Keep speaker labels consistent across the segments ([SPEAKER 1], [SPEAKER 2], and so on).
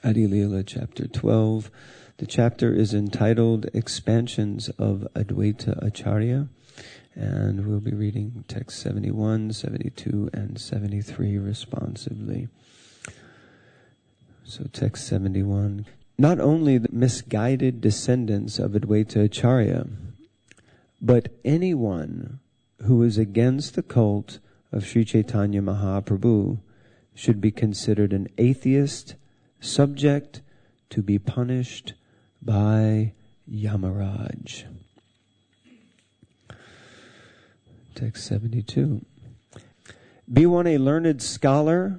[SPEAKER 1] Adi Lila, chapter 12. The chapter is entitled Expansions of Advaita Acharya, and we'll be reading text 71, 72, and 73 responsively. So text 71. Not only the misguided descendants of Advaita Acharya, but anyone who is against the cult of Sri Chaitanya Mahaprabhu should be considered an atheist, subject to be punished by Yamaraj. Text 72. Be one a learned scholar,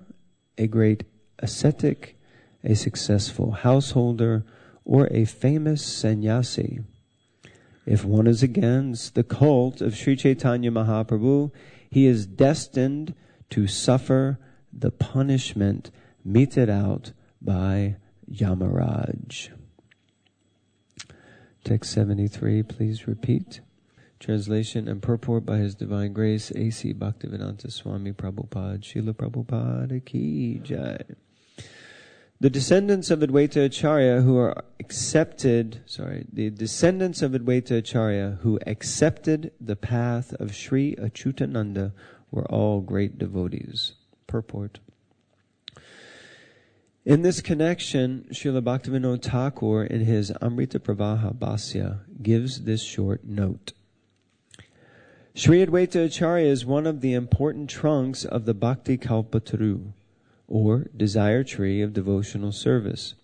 [SPEAKER 1] a great ascetic, a successful householder, or a famous sannyasi. If one is against the cult of Sri Chaitanya Mahaprabhu, he is destined to suffer the punishment meted out by Yamaraj. Text 73, please repeat. Translation and purport by His Divine Grace, A.C. Bhaktivedanta Swami Prabhupada, Srila Prabhupada Ki Jai. The descendants of Advaita Acharya who accepted the path of Sri Achyutananda were all great devotees. Purport. In this connection, Srila Bhaktivinoda Thakur in his Amrita Pravaha Bhasya gives this short note. Sri Advaita Acharya is one of the important trunks of the Bhakti Kalpataru, or desire tree of devotional service.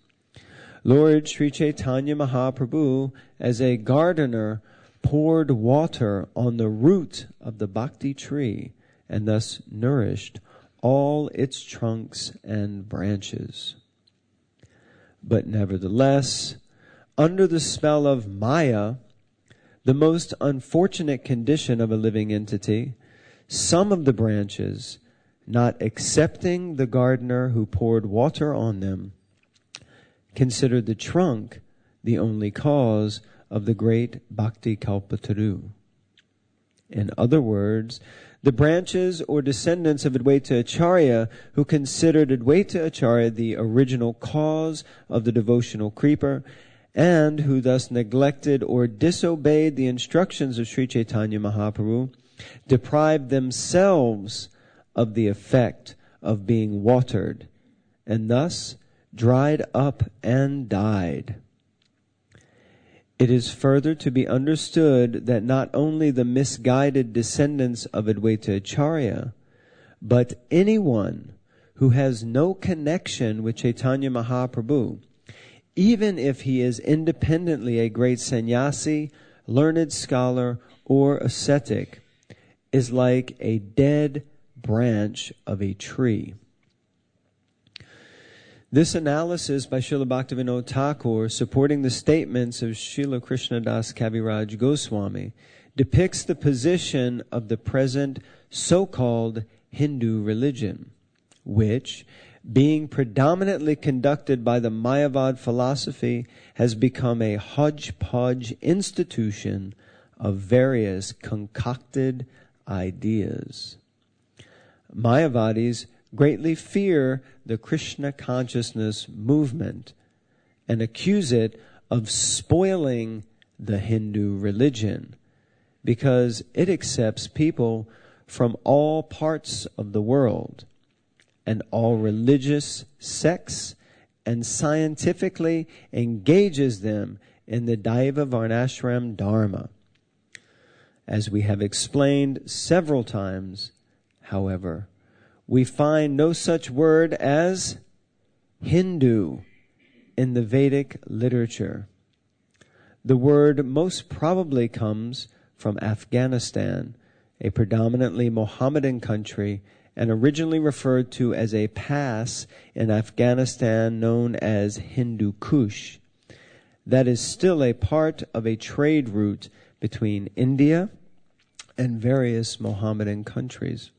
[SPEAKER 1] Lord Sri Chaitanya Mahaprabhu, as a gardener, poured water on the root of the bhakti tree and thus nourished all its trunks and branches. But nevertheless, under the spell of Maya, the most unfortunate condition of a living entity, some of the branches, not accepting the gardener who poured water on them, considered the trunk the only cause of the great Bhakti Kalpataru. In other words, the branches or descendants of Advaita Acharya who considered Advaita Acharya the original cause of the devotional creeper, and who thus neglected or disobeyed the instructions of Sri Chaitanya Mahaprabhu, deprived themselves of the effect of being watered, and thus dried up and died. It is further to be understood that not only the misguided descendants of Advaita Acharya, but anyone who has no connection with Chaitanya Mahaprabhu, even if he is independently a great sannyasi, learned scholar, or ascetic, is like a dead branch of a tree. This analysis by Srila Bhaktivinoda Thakur, supporting the statements of Srila Krishnadas Kaviraj Goswami, depicts the position of the present so-called Hindu religion, which, being predominantly conducted by the Mayavad philosophy, has become a hodgepodge institution of various concocted ideas. Mayavadis greatly fear the Krishna consciousness movement and accuse it of spoiling the Hindu religion because it accepts people from all parts of the world and all religious sects and scientifically engages them in the Daiva Varnashram Dharma. As we have explained several times, however, we find no such word as Hindu in the Vedic literature. The word most probably comes from Afghanistan, a predominantly Mohammedan country, and originally referred to as a pass in Afghanistan known as Hindu Kush. That is still a part of a trade route between India and various Mohammedan countries.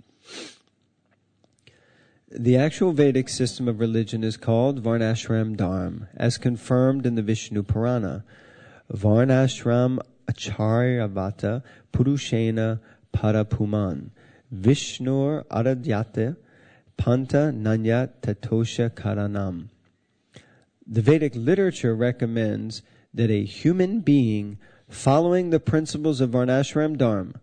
[SPEAKER 1] The actual Vedic system of religion is called Varnashram Dharma, as confirmed in the Vishnu Purana. Varnashram Acharyavata Purushena Parapuman Vishnur Aradyate Panta Nanya Tatosha Karanam. The Vedic literature recommends that a human being following the principles of Varnashram Dharma,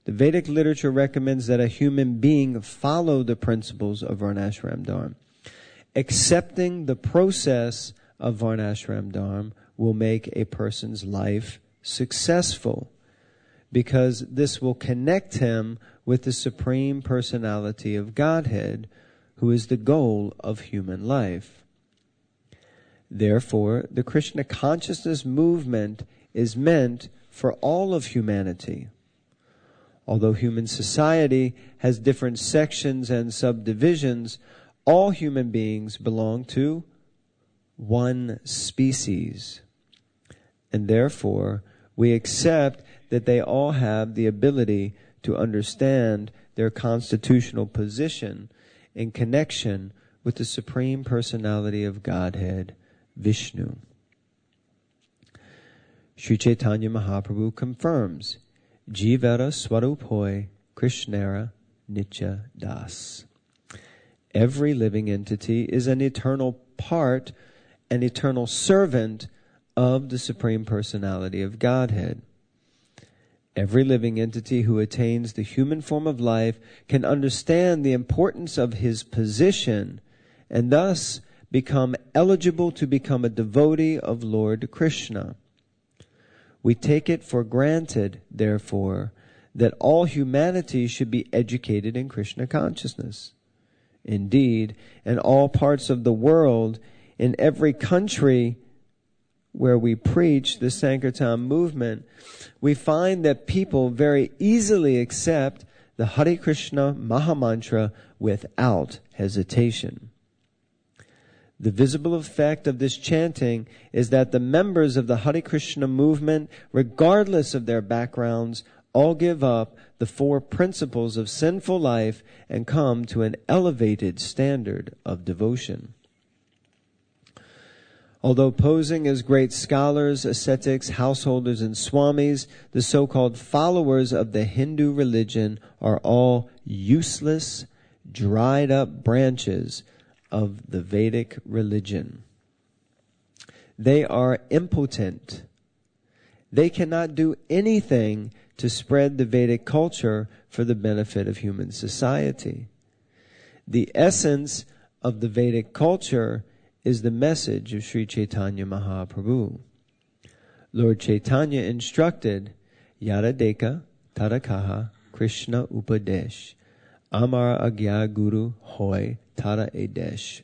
[SPEAKER 1] the Vedic literature recommends that a human being follow the principles of Varnashram Dharma. Accepting the process of Varnashram Dharma will make a person's life successful, because this will connect him with the Supreme Personality of Godhead, who is the goal of human life. Therefore, the Krishna consciousness movement is meant for all of humanity. Although human society has different sections and subdivisions, all human beings belong to one species. And therefore, we accept that they all have the ability to understand their constitutional position in connection with the Supreme Personality of Godhead, Vishnu. Sri Chaitanya Mahaprabhu confirms, Jivara Swaruphoy Krishnara Nitya Das. Every living entity is an eternal part, an eternal servant of the Supreme Personality of Godhead. Every living entity who attains the human form of life can understand the importance of his position and thus become eligible to become a devotee of Lord Krishna. We take it for granted, therefore, that all humanity should be educated in Krishna consciousness. Indeed, in all parts of the world, in every country where we preach the Sankirtan movement, we find that people very easily accept the Hare Krishna Mahamantra without hesitation. The visible effect of this chanting is that the members of the Hare Krishna movement, regardless of their backgrounds, all give up the four principles of sinful life and come to an elevated standard of devotion. Although posing as great scholars, ascetics, householders, and swamis, the so-called followers of the Hindu religion are all useless, dried-up branches of the Vedic religion. They are impotent. They cannot do anything to spread the Vedic culture for the benefit of human society. The essence of the Vedic culture is the message of Sri Chaitanya Mahaprabhu. Lord Chaitanya instructed, Yada Deka Tadakaha Krishna Upadesh Amar Agya Guru Hoy Tada Edesh.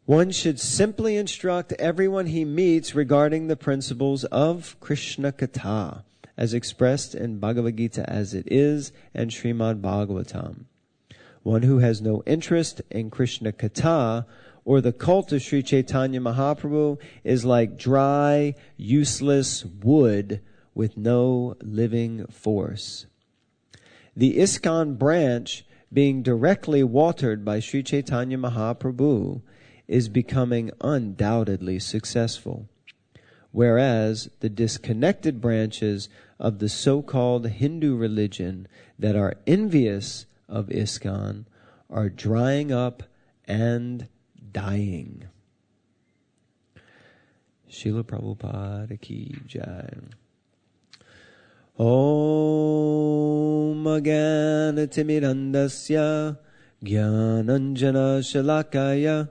[SPEAKER 1] One should simply instruct everyone he meets regarding the principles of Krishna Katha, as expressed in Bhagavad Gita as it is and Srimad Bhagavatam. One who has no interest in Krishna Katha or the cult of Sri Chaitanya Mahaprabhu is like dry, useless wood with no living force. The ISKCON branch, being directly watered by Sri Chaitanya Mahaprabhu, is becoming undoubtedly successful, whereas the disconnected branches of the so-called Hindu religion that are envious of ISKCON are drying up and dying. Srila Prabhupada Ki Jai. Om Jnanatirmirandasya Jnananjana Shalakaya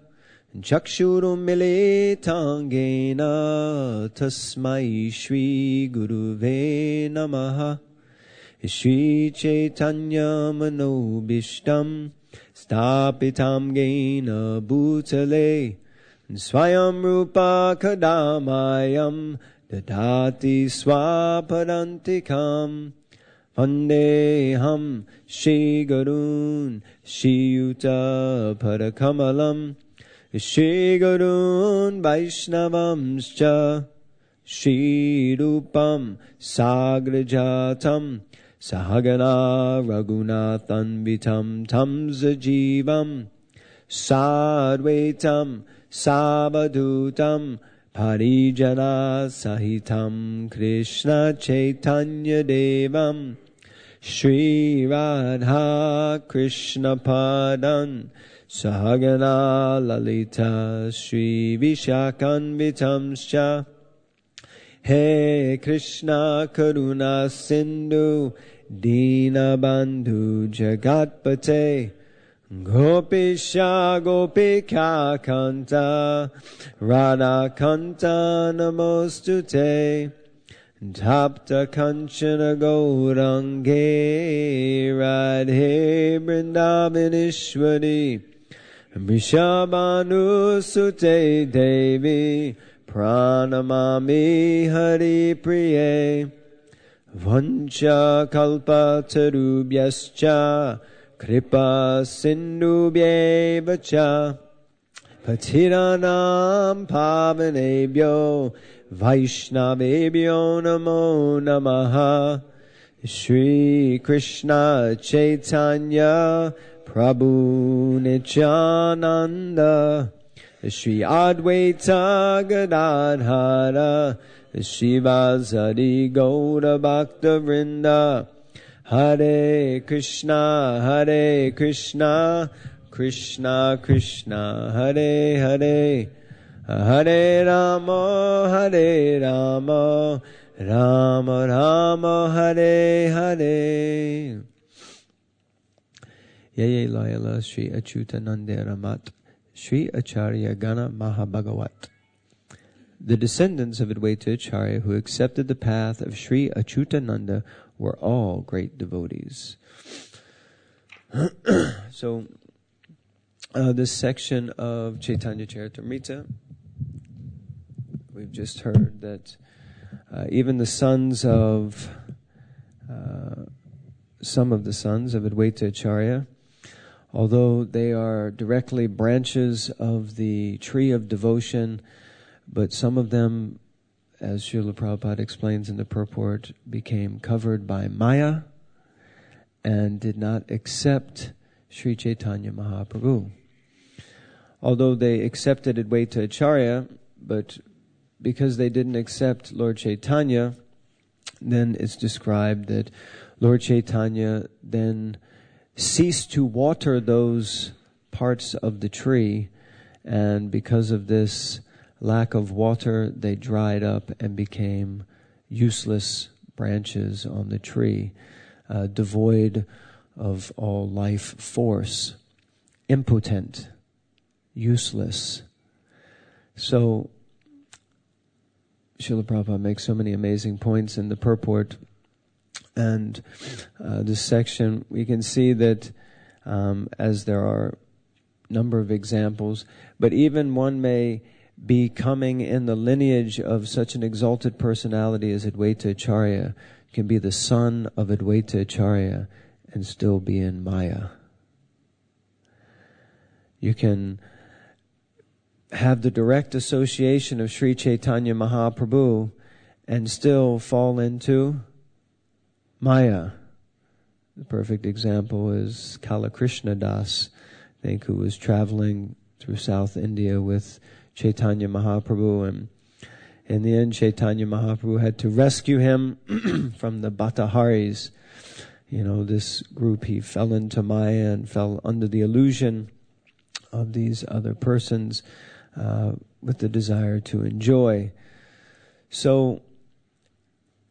[SPEAKER 1] Chakshurum Militangena Tasmai Shri Guruve Namaha. Shri Chaitanya Manobishtam Stapitam Gena Bhutale Swayam Rupa Kadamayam Dadati Swapadantikam Vandeham Shri Gurun Shri Yuta Padakamalam Shri Gurun Vaishnavamscha Shri Rupam Sagrajatam Sahagana Raghunathanvitam Tam Sajivam Sadvaitam Sabadutam Parijana Sahitam Krishna Chaitanya Devam Shri Radha Krishna Padan Sahagana Lalita Shri Vishakanvitamscha He Krishna Karuna Sindhu Dina Bandhu Jagatpate Gopisha Gopika Kanta Radha Kanta Namostute Tapta Kanchana Gaurange Radhe Vrindavaneshwari Vrishabhanu Sute Devi Pranamami Hari Priye Vancha Kalpa Tarubhyascha Kripa Sindhubhyevacha Patiranam Pavanebhyo Vaishnavebhyo Namo Namaha Shri Krishna Chaitanya Prabhu Nityananda Shri Advaita Gadadhara Shivasari Gaura Bhakta Vrinda Hare Krishna Krishna Krishna Hare Hare Hare Rama Rama Rama Hare Hare Yeye Layala Sri Achyutananda Ramat Sri Acharya Gana Mahabhagavat. The descendants of Advaita Acharya who accepted the path of Sri Achyutananda were all great devotees. So, this section of Chaitanya Charitamrita, we've just heard that even the sons of, some of the sons of Advaita Acharya, although they are directly branches of the tree of devotion, but some of them, as Srila Prabhupada explains in the purport, became covered by Maya and did not accept Sri Chaitanya Mahaprabhu. Although they accepted Advaita Acharya, but because they didn't accept Lord Chaitanya, then it's described that Lord Chaitanya then ceased to water those parts of the tree, and because of this lack of water, they dried up and became useless branches on the tree, devoid of all life force, impotent, useless. So, Srila Prabhupada makes so many amazing points in the purport, and this section, we can see that as there are a number of examples, but even one may be coming in the lineage of such an exalted personality as Advaita Acharya, can be the son of Advaita Acharya and still be in Maya. You can have the direct association of Sri Chaitanya Mahaprabhu and still fall into Maya. The perfect example is Kala Krishna Das, I think, who was traveling through South India with Chaitanya Mahaprabhu, and in the end Chaitanya Mahaprabhu had to rescue him from the Bhataharis. You know, this group, he fell into Maya and fell under the illusion of these other persons with the desire to enjoy. So,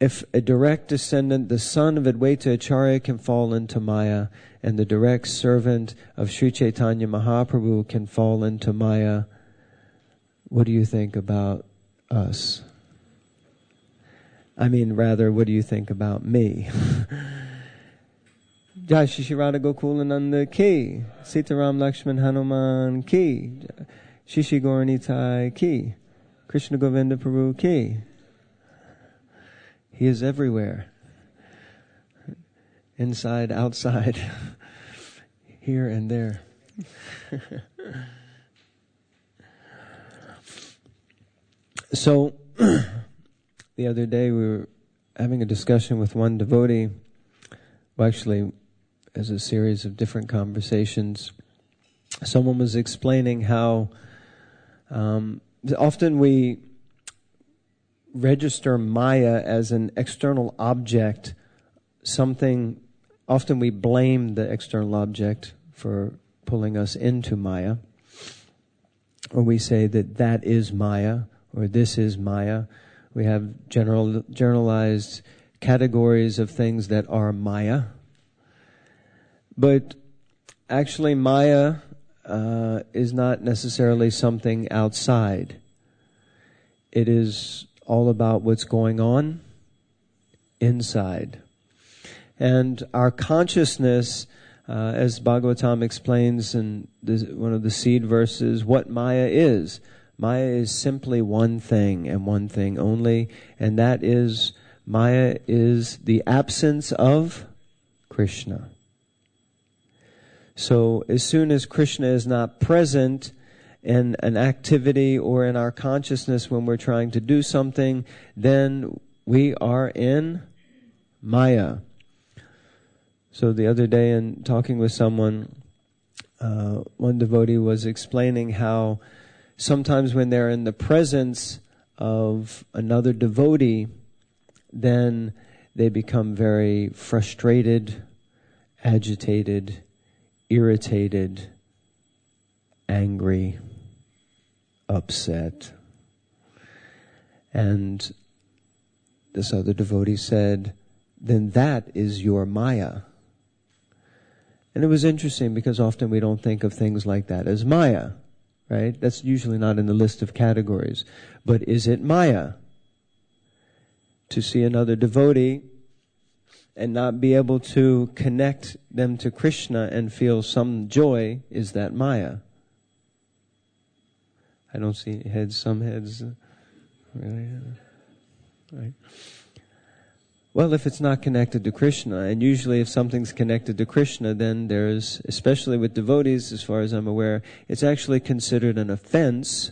[SPEAKER 1] if a direct descendant, the son of Advaita Acharya, can fall into Maya, and the direct servant of Sri Chaitanya Mahaprabhu can fall into Maya, what do you think about us? I mean, rather, what do you think about me? Jai Shishirada Gokulananda Ki, Sitaram Lakshman Hanuman Ki, Shishi Jai Nitai Ki, Krishna Govinda Prabhu Ki. He is everywhere. Inside, outside, here and there. So, the other day we were having a discussion with one devotee, well, actually, as a series of different conversations. Someone was explaining how often we register Maya as an external object, something often we blame the external object for pulling us into Maya, or we say that that is Maya, or this is Maya. We have generalized categories of things that are Maya. But actually Maya is not necessarily something outside. It is all about what's going on inside. And our consciousness, as Bhagavatam explains in one of the seed verses, what Maya is. Maya is simply one thing and one thing only, and that is, Maya is the absence of Krishna. So as soon as Krishna is not present in an activity or in our consciousness when we're trying to do something, then we are in Maya. So the other day in talking with someone, one devotee was explaining how sometimes when they're in the presence of another devotee, then they become very frustrated, agitated, irritated, angry, upset. And this other devotee said, then that is your Maya. And it was interesting because often we don't think of things like that as Maya, right? That's usually not in the list of categories. But is it Maya? To see another devotee and not be able to connect them to Krishna and feel some joy, is that Maya? I don't see heads, some heads. Really? Right. Well, if it's not connected to Krishna, and usually if something's connected to Krishna, then there's, especially with devotees, as far as I'm aware, it's actually considered an offense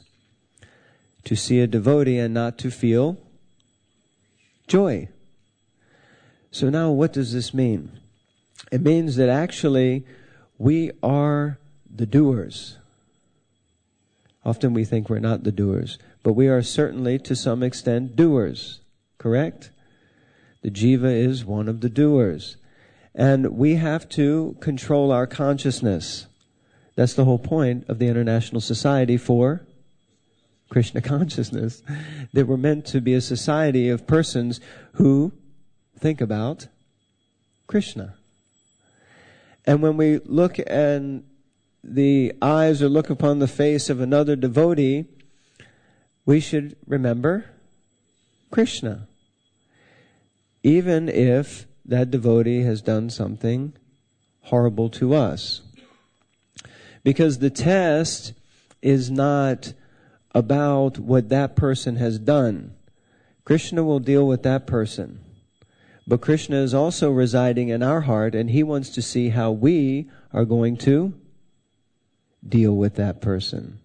[SPEAKER 1] to see a devotee and not to feel joy. So now what does this mean? It means that actually we are the doers. Often we think we're not the doers, but we are certainly to some extent doers, correct? The jiva is one of the doers. And we have to control our consciousness. That's the whole point of the International Society for Krishna Consciousness. That we're meant to be a society of persons who think about Krishna. And when we look in the eyes or look upon the face of another devotee, we should remember Krishna. Even if that devotee has done something horrible to us. Because the test is not about what that person has done. Krishna will deal with that person. But Krishna is also residing in our heart, and He wants to see how we are going to deal with that person.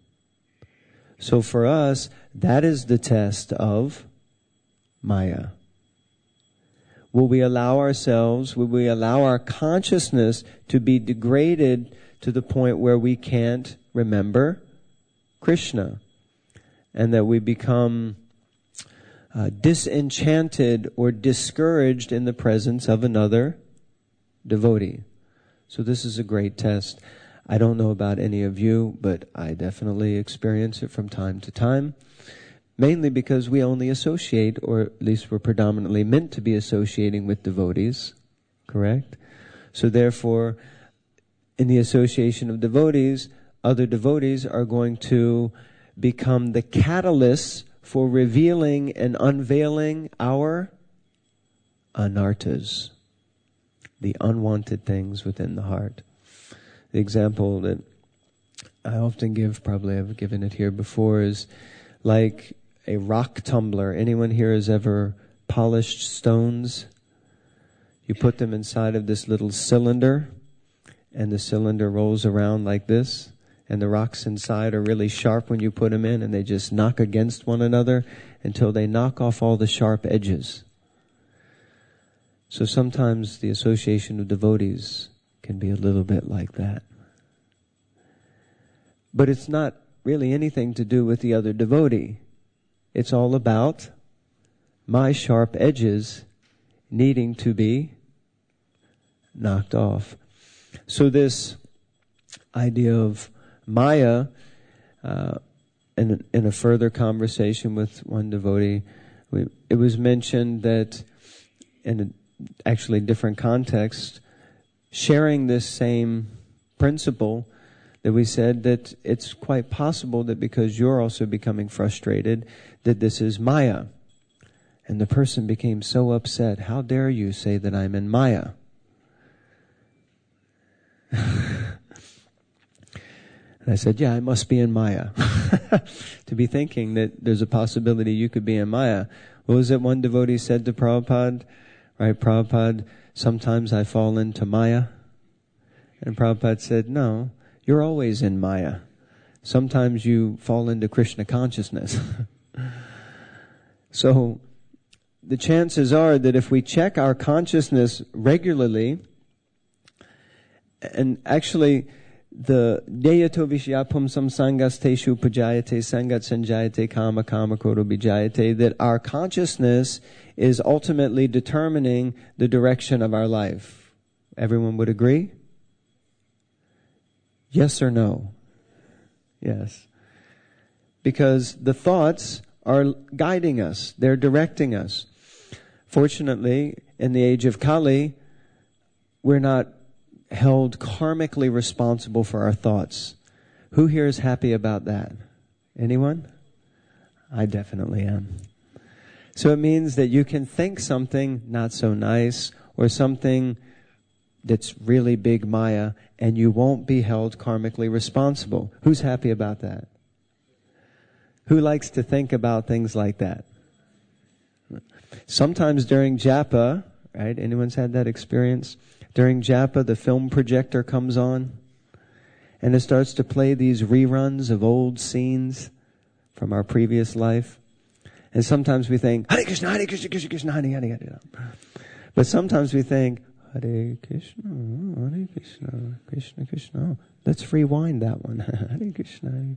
[SPEAKER 1] So for us, that is the test of Maya. Will we allow ourselves, will we allow our consciousness to be degraded to the point where we can't remember Krishna? And that we become disenchanted or discouraged in the presence of another devotee. So this is a great test. I don't know about any of you, but I definitely experience it from time to time. Mainly because we only associate, or at least we're predominantly meant to be associating with devotees, correct? So therefore, in the association of devotees, other devotees are going to become the catalysts for revealing and unveiling our anartas, the unwanted things within the heart. The example that I often give, probably I've given it here before, is like a rock tumbler. Anyone here has ever polished stones? You put them inside of this little cylinder, and the cylinder rolls around like this, and the rocks inside are really sharp when you put them in, and they just knock against one another until they knock off all the sharp edges. So sometimes the association of devotees can be a little bit like that. But it's not really anything to do with the other devotee. It's all about my sharp edges needing to be knocked off. So this idea of Maya, in a further conversation with one devotee, it was mentioned that in actually different contexts, sharing this same principle, that we said that it's quite possible that because you're also becoming frustrated, that this is Maya. And the person became so upset. How dare you say that I'm in Maya? And I said, yeah, I must be in Maya. To be thinking that there's a possibility you could be in Maya. What was it one devotee said to Prabhupada? Right, Prabhupada, sometimes I fall into Maya. And Prabhupada said, no, you're always in Maya. Sometimes you fall into Krishna consciousness. So the chances are that if we check our consciousness regularly, and actually the Deyato Vishyapum Samsangas Teshu Pajayate Sangat Sanjayate Kama Kama Krodho Bijayate, that our consciousness is ultimately determining the direction of our life. Everyone would agree? Yes or no? Yes. Because the thoughts are guiding us. They're directing us. Fortunately, in the age of Kali, we're not held karmically responsible for our thoughts. Who here is happy about that? Anyone? I definitely am. So it means that you can think something not so nice or something that's really big Maya, and you won't be held karmically responsible. Who's happy about that? Who likes to think about things like that? Sometimes during japa, right? Anyone's had that experience? During japa, the film projector comes on, and it starts to play these reruns of old scenes from our previous life. And sometimes we think, Hare Krishna, Hare Krishna, Krishna Krishna, Hare Hare, Hare. But sometimes we think, Hare Krishna, Krishna Krishna. Let's rewind that one. Hare Krishna.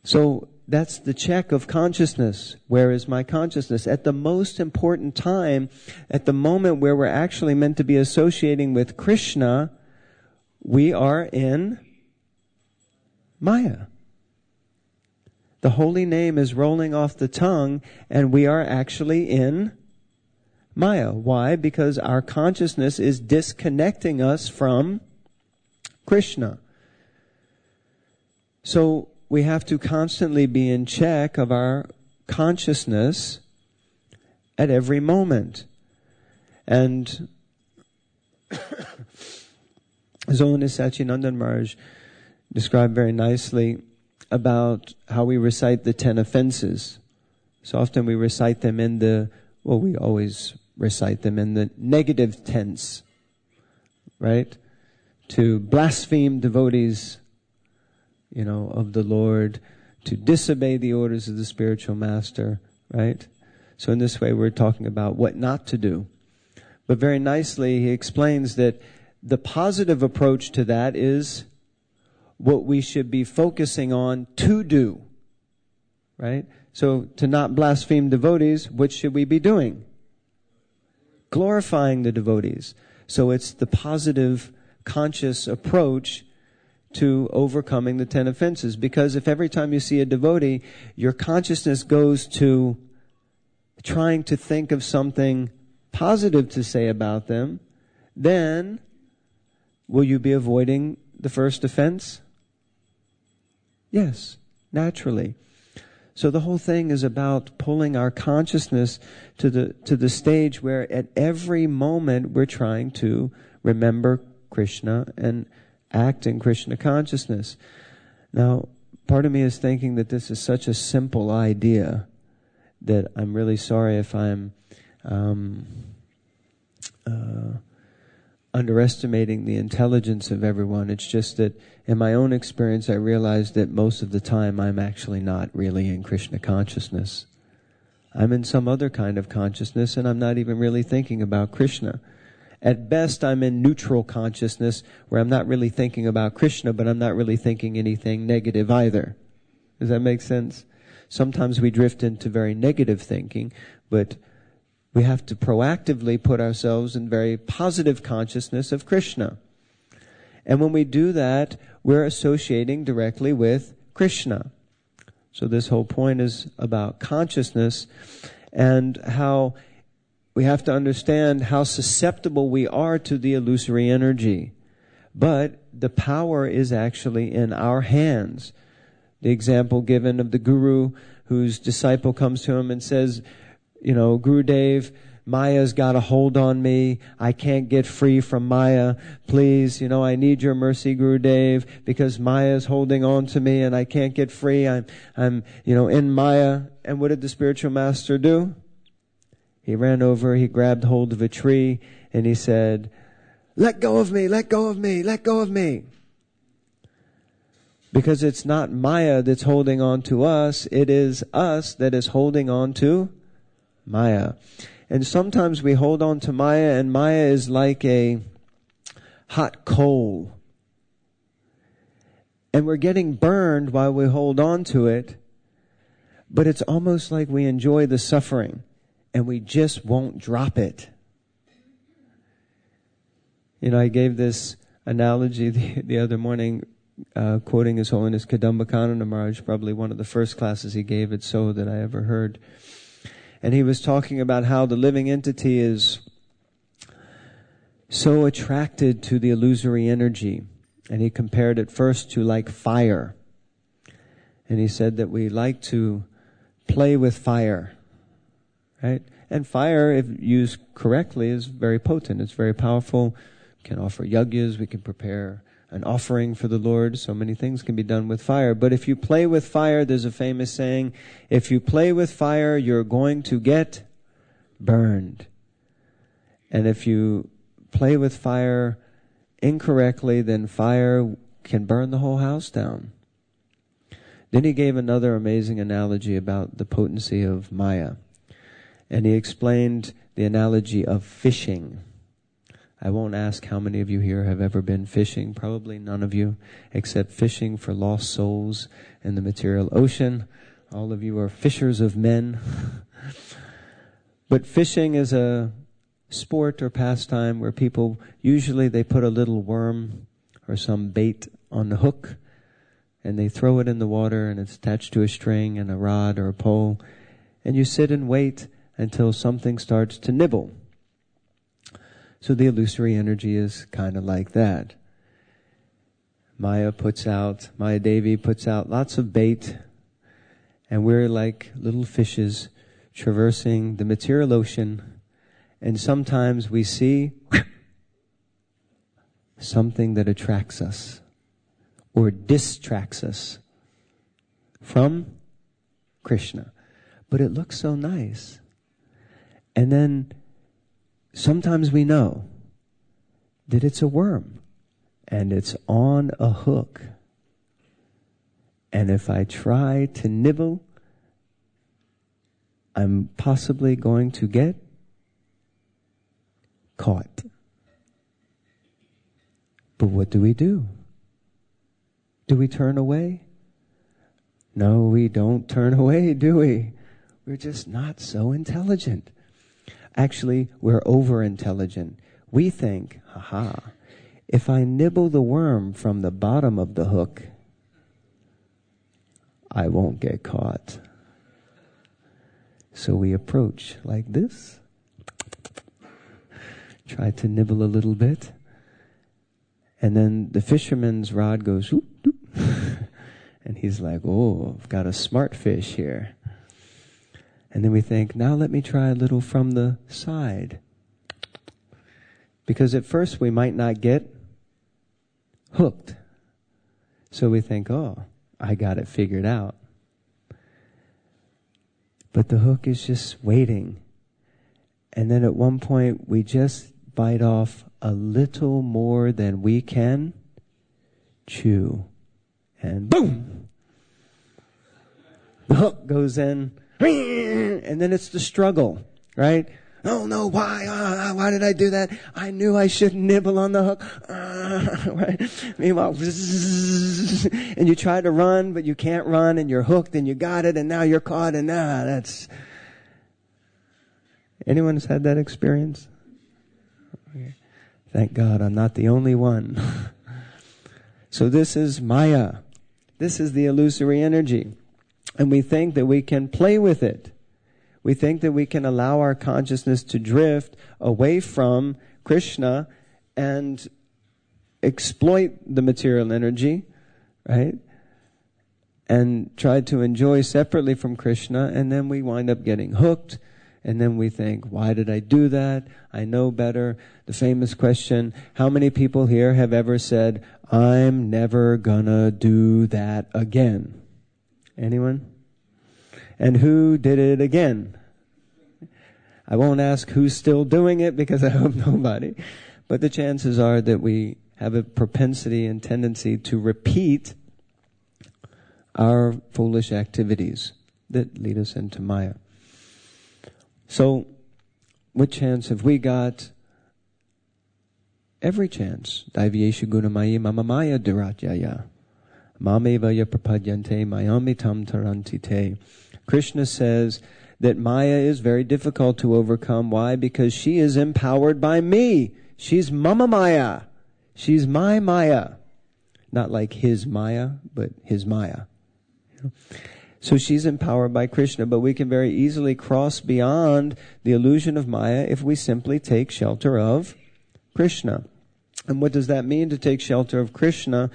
[SPEAKER 1] So that's the check of consciousness. Where is my consciousness? At the most important time, at the moment where we're actually meant to be associating with Krishna, we are in Maya. The holy name is rolling off the tongue, and we are actually in Maya. Why? Because our consciousness is disconnecting us from Krishna. So we have to constantly be in check of our consciousness at every moment. And Holiness Sachinandan Maharaj described very nicely about how we recite the 10 offenses. So often we recite them we always recite them in the negative tense, right? To blaspheme devotees, of the Lord, to disobey the orders of the spiritual master, right? So in this way we're talking about what not to do. But very nicely he explains that the positive approach to that is what we should be focusing on to do, right? So to not blaspheme devotees, what should we be doing? Glorifying the devotees. So it's the positive, conscious approach to overcoming the 10 offenses. Because if every time you see a devotee, your consciousness goes to trying to think of something positive to say about them, then will you be avoiding the first offense? Yes, naturally. So the whole thing is about pulling our consciousness to the stage where at every moment we're trying to remember Krishna and act in Krishna consciousness. Now, part of me is thinking that this is such a simple idea that I'm really sorry if I'm underestimating the intelligence of everyone. It's just that in my own experience, I realized that most of the time I'm actually not really in Krishna consciousness. I'm in some other kind of consciousness, and I'm not even really thinking about Krishna. At best, I'm in neutral consciousness, where I'm not really thinking about Krishna, but I'm not really thinking anything negative either. Does that make sense? Sometimes we drift into very negative thinking, but We have to proactively put ourselves in very positive consciousness of Krishna. And when we do that, we're associating directly with Krishna. So this whole point is about consciousness and how we have to understand how susceptible we are to the illusory energy. But the power is actually in our hands. The example given of the guru whose disciple comes to him and says, Gurudev, Maya's got a hold on me. I can't get free from Maya. Please, I need your mercy, Gurudev, because Maya's holding on to me and I can't get free. I'm in Maya. And what did the spiritual master do? He ran over, he grabbed hold of a tree, and he said, let go of me, let go of me, let go of me. Because it's not Maya that's holding on to us, it is us that is holding on to Maya. And sometimes we hold on to Maya, and Maya is like a hot coal. And we're getting burned while we hold on to it, but it's almost like we enjoy the suffering, and we just won't drop it. I gave this analogy the other morning, quoting His Holiness Kadambakananda Maharaj, probably one of the first classes he gave at So that I ever heard. And he was talking about how the living entity is so attracted to the illusory energy. And he compared it first to like fire. And he said that we like to play with fire, right? And fire, if used correctly, is very potent. It's very powerful. We can offer yagyas. We can prepare an offering for the Lord. So many things can be done with fire. But if you play with fire, there's a famous saying, if you play with fire, you're going to get burned. And if you play with fire incorrectly, then fire can burn the whole house down. Then he gave another amazing analogy about the potency of Maya. And he explained the analogy of fishing. I won't ask how many of you here have ever been fishing. Probably none of you, except fishing for lost souls in the material ocean. All of you are fishers of men. But fishing is a sport or pastime where people, usually they put a little worm or some bait on the hook, and they throw it in the water, and it's attached to a string and a rod or a pole, and you sit and wait until something starts to nibble. So the illusory energy is kind of like that. Maya Devi puts out lots of bait, and we're like little fishes traversing the material ocean, and sometimes we see something that attracts us or distracts us from Krishna. But it looks so nice. And then sometimes we know that it's a worm and it's on a hook. And if I try to nibble, I'm possibly going to get caught. But what do? Do we turn away? No, we don't turn away, do we? We're just not so intelligent. Actually, we're over-intelligent. We think, if I nibble the worm from the bottom of the hook, I won't get caught. So we approach like this, try to nibble a little bit, and then the fisherman's rod goes, whoop, whoop. And he's like, oh, I've got a smart fish here. And then we think, now let me try a little from the side. Because at first we might not get hooked. So we think, oh, I got it figured out. But the hook is just waiting. And then at one point we just bite off a little more than we can chew. And boom! The hook goes in. And then it's the struggle, right? Oh no, why? Why did I do that? I knew I shouldn't nibble on the hook. Right? Meanwhile, and you try to run, but you can't run, and you're hooked, and you got it, and now you're caught, and Anyone's had that experience? Okay. Thank God I'm not the only one. So this is Maya. This is the illusory energy. And we think that we can play with it. We think that we can allow our consciousness to drift away from Krishna and exploit the material energy, right? And try to enjoy separately from Krishna, and then we wind up getting hooked, and then we think, why did I do that? I know better. The famous question, how many people here have ever said, I'm never gonna do that again? Anyone? And who did it again? I won't ask who's still doing it because I hope nobody. But the chances are that we have a propensity and tendency to repeat our foolish activities that lead us into Maya. So, what chance have we got? Every chance. Daiviyeshu gunamayi mama maya duratyaya. Mamevaya prapadyante mayamitam tarantite. Krishna says that Maya is very difficult to overcome. Why? Because she is empowered by me. She's Mama Maya. She's my Maya. Not like his Maya, but his Maya. So she's empowered by Krishna, but we can very easily cross beyond the illusion of Maya if we simply take shelter of Krishna. And what does that mean, to take shelter of Krishna?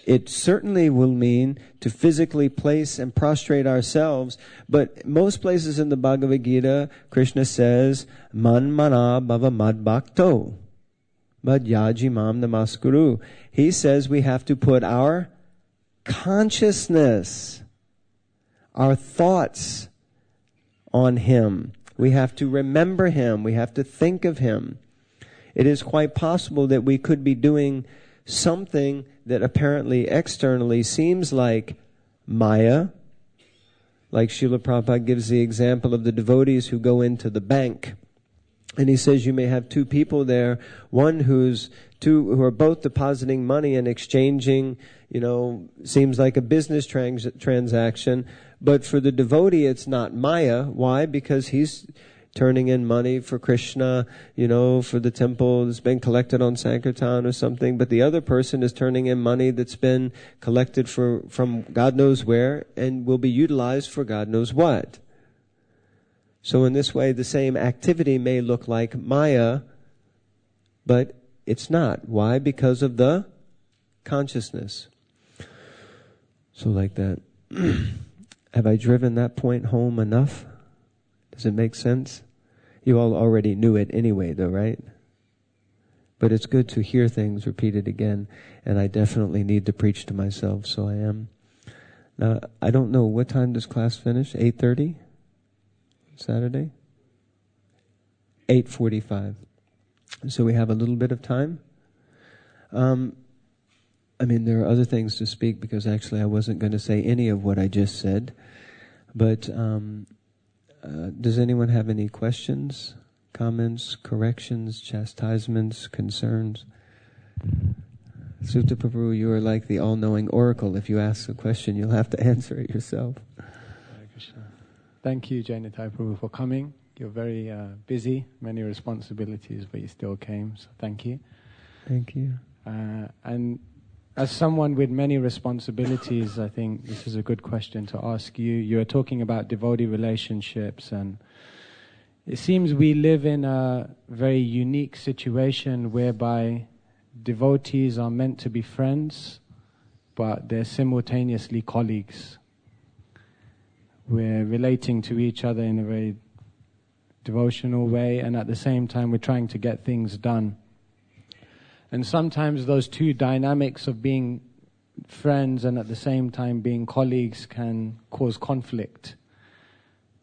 [SPEAKER 1] It certainly will mean to physically place and prostrate ourselves, but most places in the Bhagavad Gita, Krishna says, Man mana bhava mad bhakto, mad yaji mam namaskuru. He says we have to put our consciousness, our thoughts on Him. We have to remember Him. We have to think of Him. It is quite possible that we could be doing something that apparently externally seems like Maya. Like Srila Prabhupada gives the example of the devotees who go into the bank. And he says you may have two people there, one who are both depositing money and exchanging, seems like a business transaction. But for the devotee, it's not Maya. Why? Because he's turning in money for Krishna, for the temple that's been collected on Sankirtan or something. But the other person is turning in money that's been collected from God knows where and will be utilized for God knows what. So in this way, the same activity may look like Maya, but it's not. Why? Because of the consciousness. So like that. Have I driven that point home enough? Does it make sense? You all already knew it anyway, though, right? But it's good to hear things repeated again, and I definitely need to preach to myself, so I am. Now, I don't know, what time does class finish? 8:30? Saturday? 8:45. So we have a little bit of time. There are other things to speak, because actually I wasn't going to say any of what I just said. But does anyone have any questions, comments, corrections, chastisements, concerns? Sutta Prabhu, you are like the all-knowing oracle. If you ask a question, you'll have to answer it yourself.
[SPEAKER 2] Hare Krishna. Thank you, Jai Nitai Prabhu, for coming. You're very busy, many responsibilities, but you still came, so thank you.
[SPEAKER 1] Thank you.
[SPEAKER 2] And as someone with many responsibilities, I think this is a good question to ask you. You're talking about devotee relationships, and it seems we live in a very unique situation whereby devotees are meant to be friends, but they're simultaneously colleagues. We're relating to each other in a very devotional way, and at the same time we're trying to get things done. And sometimes those two dynamics of being friends and at the same time being colleagues can cause conflict.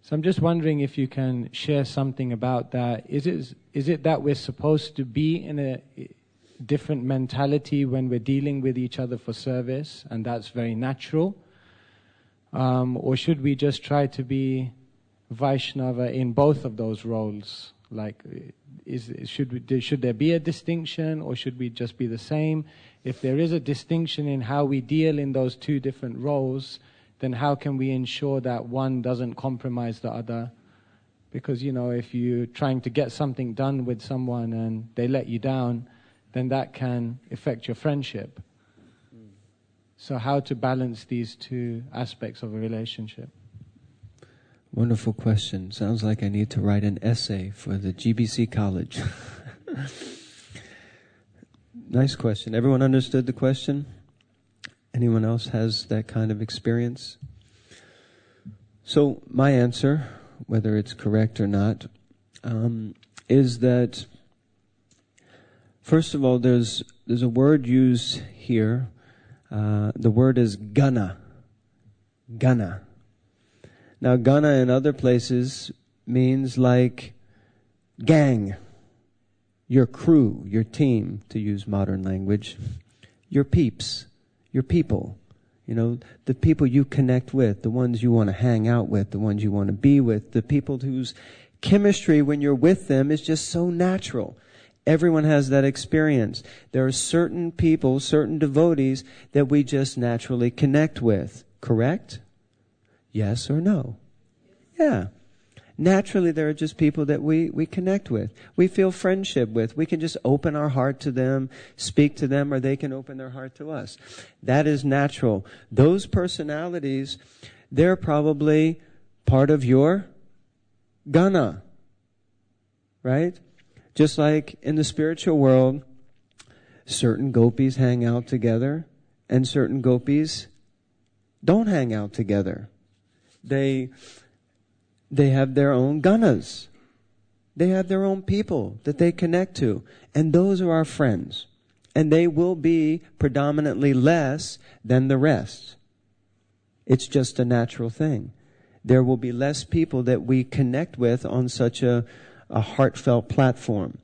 [SPEAKER 2] So I'm just wondering if you can share something about that. Is it that we're supposed to be in a different mentality when we're dealing with each other for service, and that's very natural? Or should we just try to be Vaishnava in both of those roles? Like, should there be a distinction, or should we just be the same? If there is a distinction in how we deal in those two different roles, then how can we ensure that one doesn't compromise the other Because, if you're trying to get something done with someone and they let you down, then that can affect your friendship. So how to balance these two aspects of a relationship?
[SPEAKER 1] Wonderful question. Sounds like I need to write an essay for the GBC College. Nice question. Everyone understood the question? Anyone else has that kind of experience? So my answer, whether it's correct or not, is that, first of all, there's a word used here. The word is gana. Gana. Now, gana in other places means like gang, your crew, your team, to use modern language, your peeps, your people. The people you connect with, the ones you want to hang out with, the ones you want to be with, the people whose chemistry when you're with them is just so natural. Everyone has that experience. There are certain people, certain devotees that we just naturally connect with. Correct? Yes or no? Yeah. Naturally, there are just people that we connect with. We feel friendship with. We can just open our heart to them, speak to them, or they can open their heart to us. That is natural. Those personalities, they're probably part of your gana. Right? Just like in the spiritual world, certain gopis hang out together and certain gopis don't hang out together. They have their own ganas. They have their own people that they connect to. And those are our friends. And they will be predominantly less than the rest. It's just a natural thing. There will be less people that we connect with on such a heartfelt platform.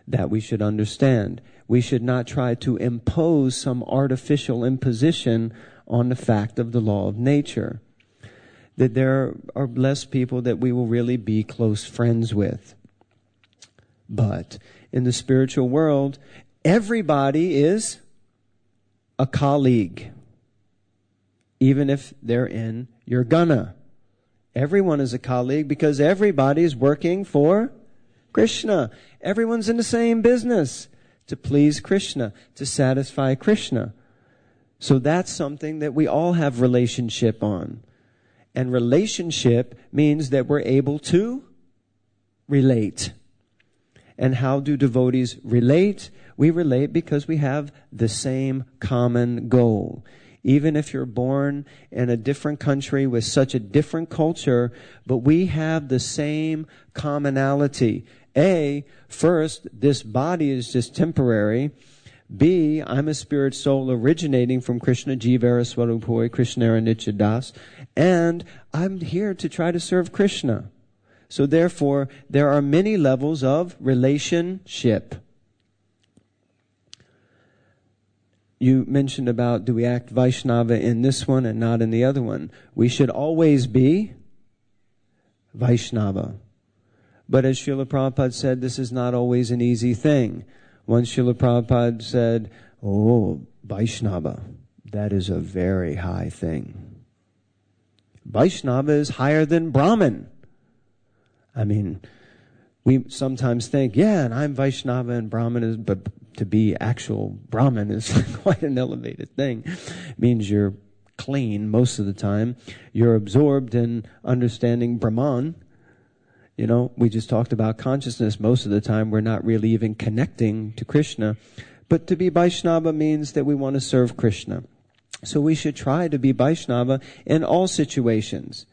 [SPEAKER 1] That we should understand. We should not try to impose some artificial imposition on the fact of the law of nature. That there are less people that we will really be close friends with. But in the spiritual world, everybody is a colleague. Even if they're in your gana. Everyone is a colleague because everybody is working for Krishna. Everyone's in the same business to please Krishna, to satisfy Krishna. So that's something that we all have relationship on. And relationship means that we're able to relate. And how do devotees relate? We relate because we have the same common goal. Even if you're born in a different country with such a different culture, but we have the same commonality. A, first, this body is just temporary. B, I'm a spirit soul originating from Krishna, Jivara Swarupoi, Krishnara Nityadas, and I'm here to try to serve Krishna. So therefore, there are many levels of relationship. You mentioned about, do we act Vaishnava in this one and not in the other one? We should always be Vaishnava. But as Srila Prabhupada said, this is not always an easy thing. Once Srila Prabhupada said, oh, Vaishnava, that is a very high thing. Vaishnava is higher than Brahmin. I mean, we sometimes think, yeah, and I'm Vaishnava and Brahmin is, but to be actual Brahmin is quite an elevated thing. It means you're clean most of the time. You're absorbed in understanding Brahman. We just talked about consciousness. Most of the time, we're not really even connecting to Krishna. But to be Vaishnava means that we want to serve Krishna. So we should try to be Vaishnava in all situations.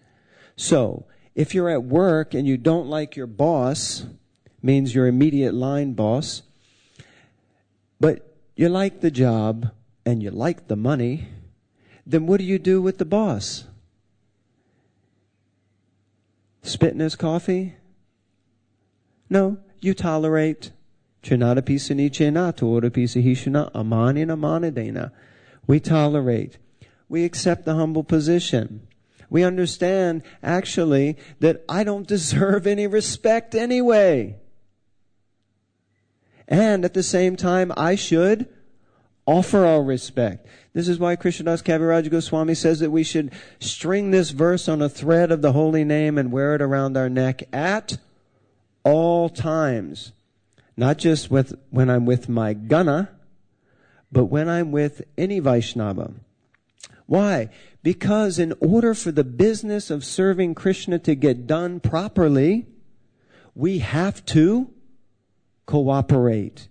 [SPEAKER 1] So, if you're at work and you don't like your boss, means your immediate line boss, but you like the job and you like the money, then what do you do with the boss? Spit in his coffee? No, you tolerate. Chinadapi sanichena torapi sahishana amanina manadena. We tolerate. We accept the humble position. We understand, actually, that I don't deserve any respect anyway. And at the same time, I should Offer our respect. This is why Krishnadas Kaviraj Goswami says that we should string this verse on a thread of the holy name and wear it around our neck at all times. Not just when I'm with my Gana, but when I'm with any Vaishnava. Why? Because in order for the business of serving Krishna to get done properly, we have to cooperate.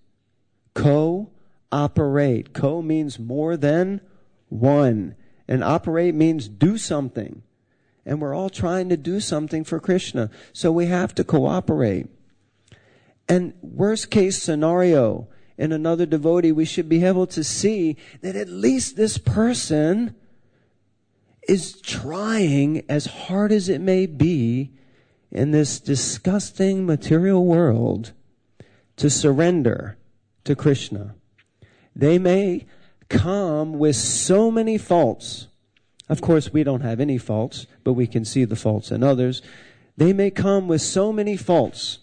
[SPEAKER 1] Cooperate. Co means more than one. And operate means do something. And we're all trying to do something for Krishna. So we have to cooperate. And worst case scenario, in another devotee, we should be able to see that at least this person is trying as hard as it may be in this disgusting material world to surrender to Krishna. They may come with so many faults. Of course, we don't have any faults, but we can see the faults in others. They may come with so many faults.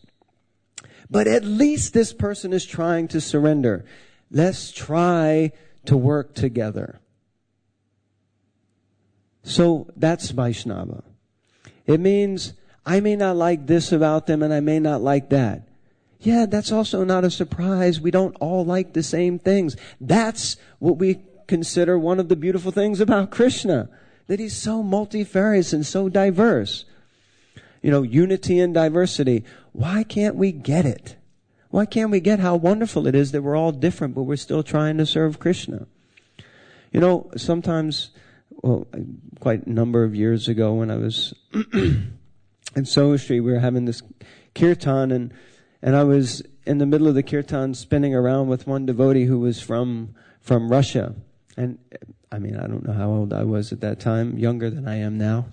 [SPEAKER 1] But at least this person is trying to surrender. Let's try to work together. So that's Vaishnava. It means I may not like this about them and I may not like that. Yeah, that's also not a surprise. We don't all like the same things. That's what we consider one of the beautiful things about Krishna, that he's so multifarious and so diverse. You know, unity and diversity. Why can't we get it? Why can't we get how wonderful it is that we're all different, but we're still trying to serve Krishna? You know, sometimes, well, quite a number of years ago when I was in Sohastri, we were having this kirtan, and I was in the middle of the kirtan spinning around with one devotee who was from Russia. And I mean, I don't know how old I was at that time, younger than I am now.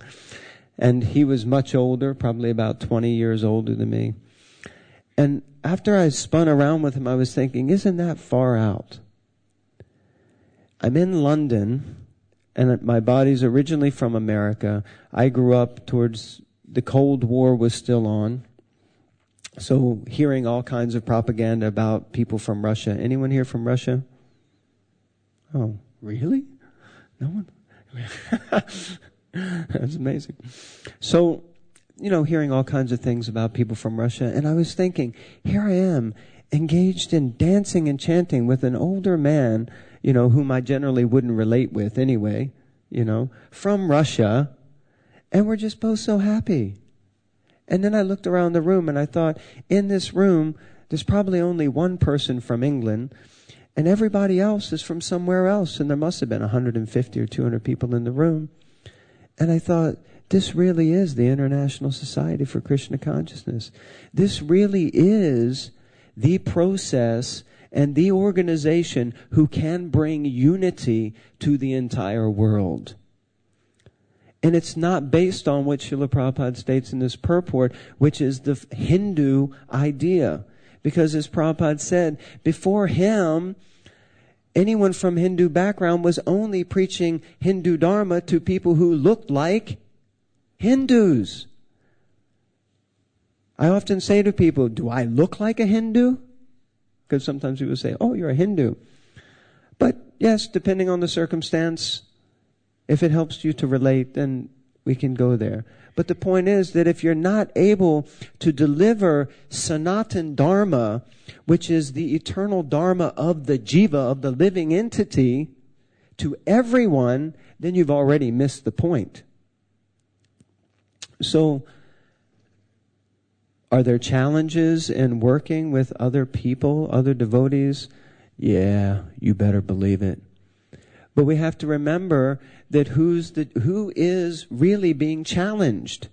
[SPEAKER 1] And he was much older, probably about 20 years older than me. And after I spun around with him, I was thinking, isn't that far out? I'm in London, and my body's originally from America. I grew up towards the Cold War was still on. So hearing all kinds of propaganda about people from Russia. Anyone here from Russia? Oh, really? No one? That's amazing. So, you know, hearing all kinds of things about people from Russia. And I was thinking, here I am, engaged in dancing and chanting with an older man, you know, whom I generally wouldn't relate with anyway, you know, from Russia. And we're just both so happy. And then I looked around the room and I thought, in this room, there's probably only one person from England, and everybody else is from somewhere else. And there must have been 150 or 200 people in the room. And I thought, this really is the International Society for Krishna Consciousness. This really is the process and the organization who can bring unity to the entire world. And it's not based on what Srila Prabhupada states in this purport, which is the Hindu idea. Because as Prabhupada said, before him, anyone from Hindu background was only preaching Hindu Dharma to people who looked like Hindus. I often say to people, do I look like a Hindu? Because sometimes people say, oh, you're a Hindu. But yes, depending on the circumstance, if it helps you to relate, then we can go there. But the point is that if you're not able to deliver Sanatan Dharma, which is the eternal Dharma of the Jiva, of the living entity, to everyone, then you've already missed the point. So, are there challenges in working with other people, other devotees? Yeah, you better believe it. But we have to remember that who is really being challenged.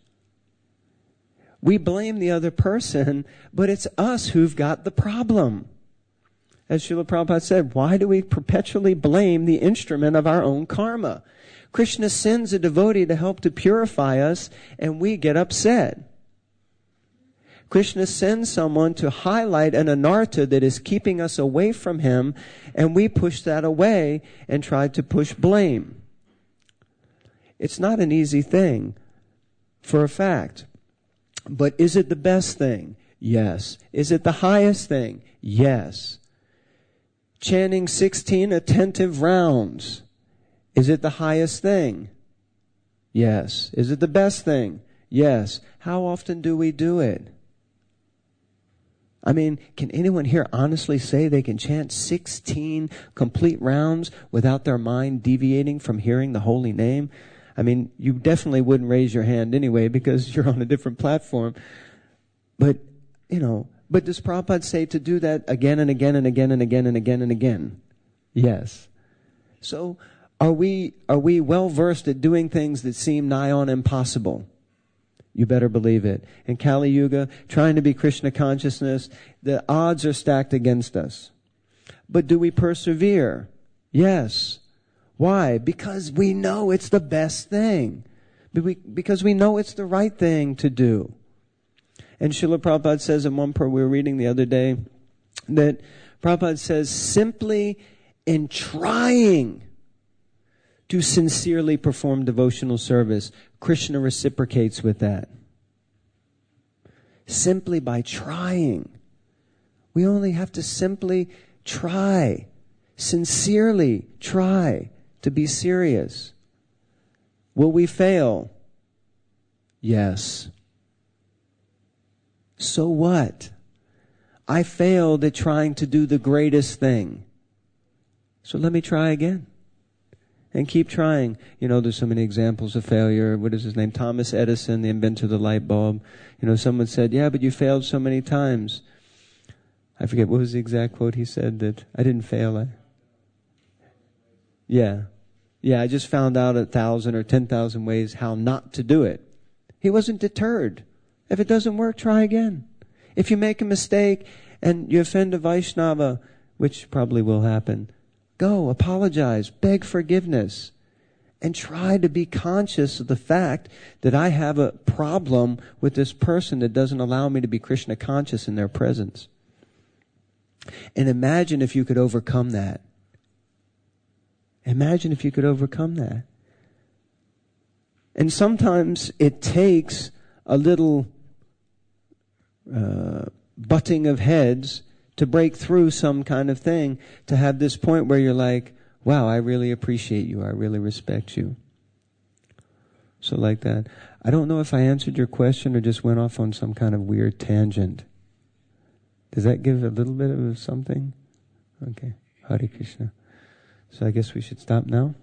[SPEAKER 1] We blame the other person, but it's us who've got the problem. As Srila Prabhupada said, why do we perpetually blame the instrument of our own karma? Krishna sends a devotee to help to purify us, and we get upset. Krishna sends someone to highlight an anartha that is keeping us away from him, and we push that away and try to push blame. It's not an easy thing, for a fact. But is it the best thing? Yes. Is it the highest thing? Yes. chanting 16 attentive rounds, is it the highest thing? Yes. Is it the best thing? Yes. How often do we do it? I mean, can anyone here honestly say they can chant 16 complete rounds without their mind deviating from hearing the holy name? I mean, you definitely wouldn't raise your hand anyway because you're on a different platform. But, but does Prabhupada say to do that again and again and again and again and again and again? Yes. So, are we well versed at doing things that seem nigh on impossible? You better believe it. In Kali Yuga, trying to be Krishna consciousness, the odds are stacked against us. But do we persevere? Yes. Why? Because we know it's the best thing. Because we know it's the right thing to do. And Srila Prabhupada says in one prayer we were reading the other day, that Prabhupada says, simply in trying to sincerely perform devotional service, Krishna reciprocates with that. Simply by trying. We only have to simply try, sincerely try to be serious. Will we fail? Yes. So what? I failed at trying to do the greatest thing. So let me try again. And keep trying. There's so many examples of failure. What is his name? Thomas Edison, the inventor of the light bulb. Someone said, yeah, but you failed so many times. I forget, what was the exact quote he said? That I didn't fail. Yeah, I just found out 1,000 or 10,000 ways how not to do it. He wasn't deterred. If it doesn't work, try again. If you make a mistake and you offend a Vaishnava, which probably will happen, go, apologize, beg forgiveness, and try to be conscious of the fact that I have a problem with this person that doesn't allow me to be Krishna conscious in their presence. And imagine if you could overcome that. Imagine if you could overcome that. And sometimes it takes a little butting of heads to break through some kind of thing, to have this point where you're like, wow, I really appreciate you. I really respect you. So like that. I don't know if I answered your question or just went off on some kind of weird tangent. Does that give a little bit of something? Okay. Hare Krishna. So I guess we should stop now.